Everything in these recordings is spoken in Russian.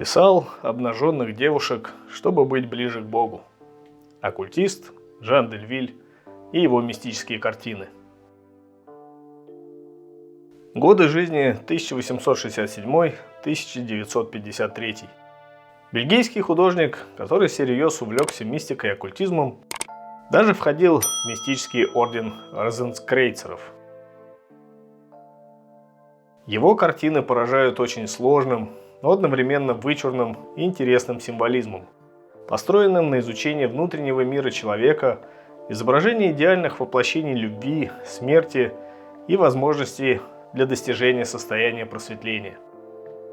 Писал обнаженных девушек, чтобы быть ближе к Богу. Оккультист Жан Дельвиль и его мистические картины. Годы жизни 1867-1953. Бельгийский художник, который всерьез увлекся мистикой и оккультизмом, даже входил в мистический орден розенкрейцеров. Его картины поражают очень сложным, но одновременно вычурным и интересным символизмом, построенным на изучении внутреннего мира человека, изображении идеальных воплощений любви, смерти и возможностей для достижения состояния просветления.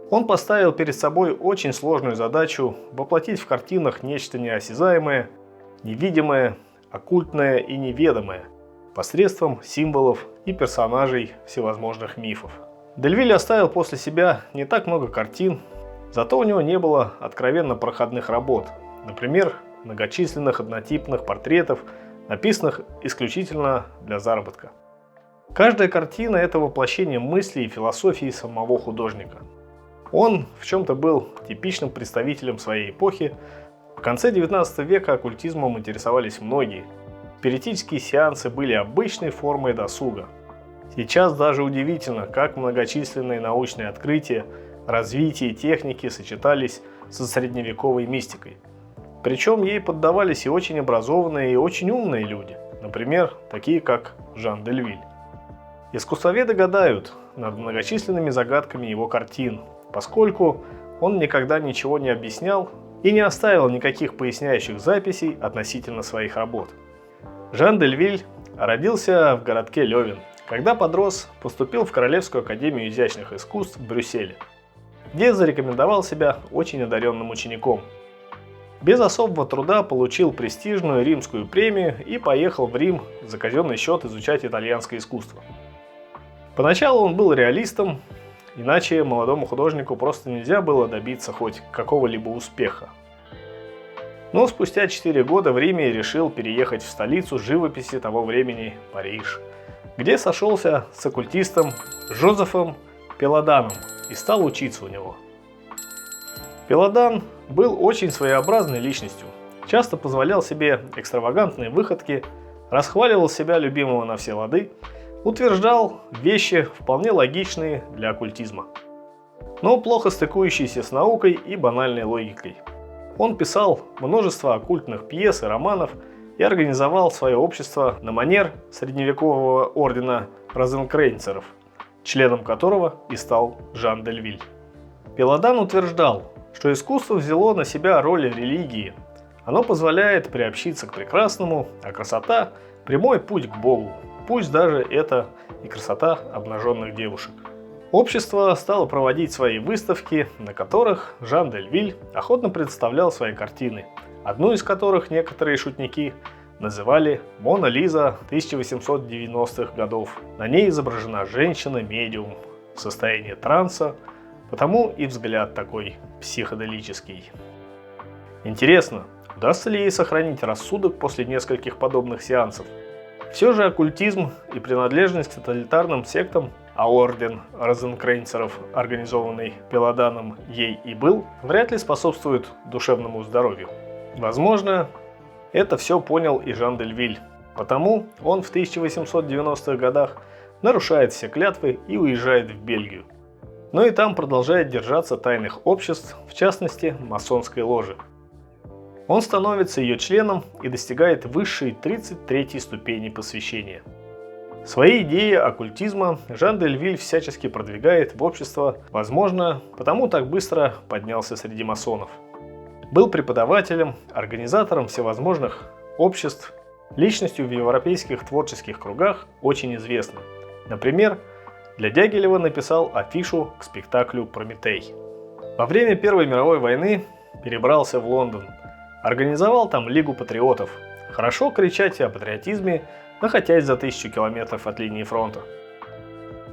Он поставил перед собой очень сложную задачу воплотить в картинах нечто неосязаемое, невидимое, оккультное и неведомое посредством символов и персонажей всевозможных мифов. Дельвиль оставил после себя не так много картин, зато у него не было откровенно проходных работ, например, многочисленных однотипных портретов, написанных исключительно для заработка. Каждая картина – это воплощение мыслей и философии самого художника. Он в чем-то был типичным представителем своей эпохи. В конце XIX века оккультизмом интересовались многие. Спиритические сеансы были обычной формой досуга. Сейчас даже удивительно, как многочисленные научные открытия, развитие техники сочетались со средневековой мистикой. Причем ей поддавались и очень образованные, и очень умные люди, например, такие как Жан Дельвиль. Искусствоведы гадают над многочисленными загадками его картин, поскольку он никогда ничего не объяснял и не оставил никаких поясняющих записей относительно своих работ. Жан Дельвиль родился в городке Лёвен. Когда подрос, поступил в Королевскую академию изящных искусств в Брюсселе, где зарекомендовал себя очень одаренным учеником. Без особого труда получил престижную римскую премию и поехал в Рим за казенный счет изучать итальянское искусство. Поначалу он был реалистом, иначе молодому художнику просто нельзя было добиться хоть какого-либо успеха. Но спустя 4 года в Риме решил переехать в столицу живописи того времени – Париж, где сошелся с оккультистом Жозефом Пеладаном и стал учиться у него. Пеладан был очень своеобразной личностью, часто позволял себе экстравагантные выходки, расхваливал себя любимого на все лады, утверждал вещи вполне логичные для оккультизма, но плохо стыкующиеся с наукой и банальной логикой. Он писал множество оккультных пьес и романов и организовал свое общество на манер средневекового ордена розенкрейцеров, членом которого и стал Жан Дельвиль. Пеладан утверждал, что искусство взяло на себя роль религии. Оно позволяет приобщиться к прекрасному, а красота – прямой путь к Богу, пусть даже это и красота обнаженных девушек. Общество стало проводить свои выставки, на которых Жан Дельвиль охотно представлял свои картины, одну из которых некоторые шутники называли «Мона Лиза 1890-х годов». На ней изображена женщина-медиум в состоянии транса, потому и взгляд такой психоделический. Интересно, удастся ли ей сохранить рассудок после нескольких подобных сеансов? Все же оккультизм и принадлежность к тоталитарным сектам, а орден розенкрейцеров, организованный Пеладаном, ей и был, вряд ли способствует душевному здоровью. Возможно, это все понял и Жан Дельвиль, потому он в 1890-х годах нарушает все клятвы и уезжает в Бельгию. Но и там продолжает держаться тайных обществ, в частности масонской ложи. Он становится ее членом и достигает высшей 33-й ступени посвящения. Свои идеи оккультизма Жан Дельвиль всячески продвигает в общество, возможно, потому так быстро поднялся среди масонов. Был преподавателем, организатором всевозможных обществ, личностью в европейских творческих кругах очень известным. Например, для Дягилева написал афишу к спектаклю «Прометей». Во время Первой мировой войны перебрался в Лондон, организовал там Лигу патриотов. Хорошо кричать о патриотизме, находясь за 1000 километров от линии фронта.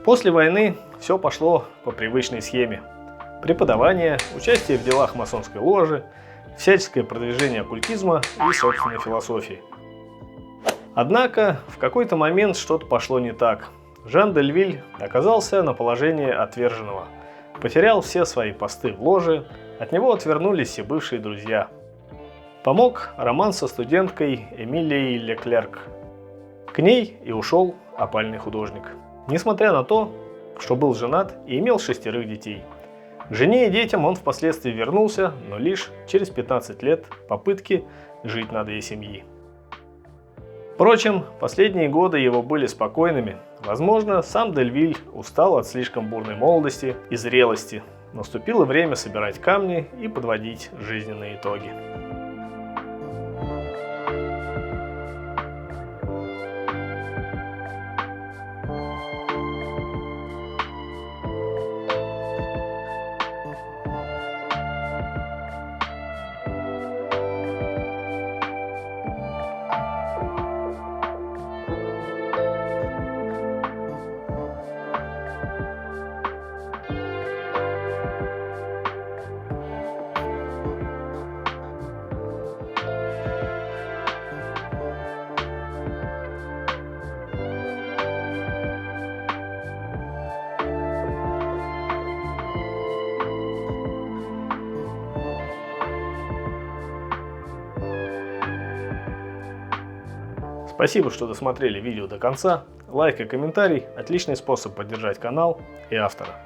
После войны все пошло по привычной схеме. Преподавание, участие в делах масонской ложи, всяческое продвижение оккультизма и собственной философии. Однако в какой-то момент что-то пошло не так. Жан Дельвиль оказался на положении отверженного, потерял все свои посты в ложе, От него отвернулись все бывшие друзья. Помог роман со студенткой Эмилией Леклерк. К ней и ушел опальный художник. Несмотря на то, что был женат и имел 6 детей. К жене и детям он впоследствии вернулся, но лишь через 15 лет попытки жить на 2 семьи. Впрочем, последние годы его были спокойными. Возможно, сам Дельвиль устал от слишком бурной молодости и зрелости. Наступило время собирать камни и подводить жизненные итоги. Спасибо, что досмотрели видео до конца. Лайк и комментарий – отличный способ поддержать канал и автора.